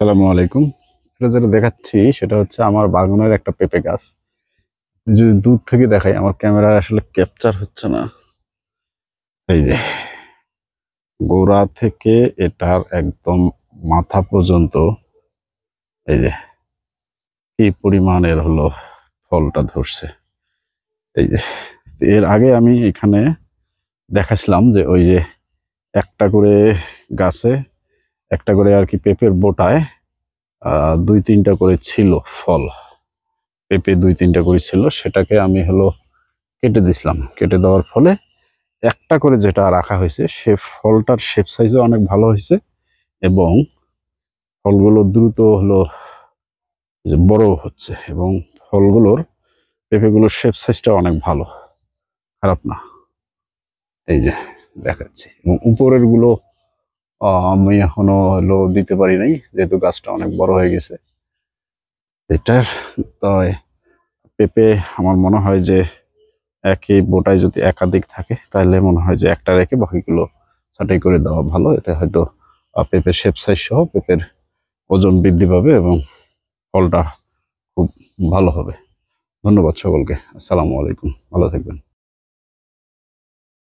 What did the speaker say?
আসসালামু আলাইকুম। এটা যেটা দেখাচ্ছি সেটা হচ্ছে আমার বাগানের একটা পেঁপে গাছ। যদি দূর থেকে দেখাই আমার ক্যামেরায় আসলে ক্যাপচার হচ্ছে না। এই যে গোড়া থেকে এটার একদম মাথা পর্যন্ত এই যে কি পরিমাণের হলো ফলটা ধরছে। এই যে এর আগে আমি এখানে দেখাছিলাম যে ওই যে একটা করে গাছে একটা করে আর কি পেঁপের বোটায় দুই তিনটা করে ছিল ফল। পেঁপে দুই তিনটা করে ছিল, সেটাকে আমি হলো কেটে দিছিলাম। কেটে দেওয়ার ফলে একটা করে যেটা রাখা হয়েছে সে ফলটার শেপ সাইজও অনেক ভালো হয়েছে এবং ফলগুলো দ্রুত হলো যে বড় হচ্ছে এবং ফলগুলোর পেঁপেগুলোর শেপ সাইজটা অনেক ভালো, খারাপ না। এই যে দেখাচ্ছি এবং উপরের গুলো আমি এখনো হলো দিতে পারি নাই যেহেতু গাছটা অনেক বড় হয়ে গেছে এটার। তাই পেঁপে আমার মনে হয় যে একই বোটায় যদি একাধিক থাকে তাহলে মনে হয় যে একটা রেখে বাকিগুলো ছাঁটাই করে দেওয়া ভালো। এতে হয়তো পেঁপের শেপ সাইজ সহ পেঁপের ওজন বৃদ্ধি পাবে এবং ফলটা খুব ভালো হবে। ধন্যবাদ সকলকে। আসসালামু আলাইকুম, ভালো থাকবেন।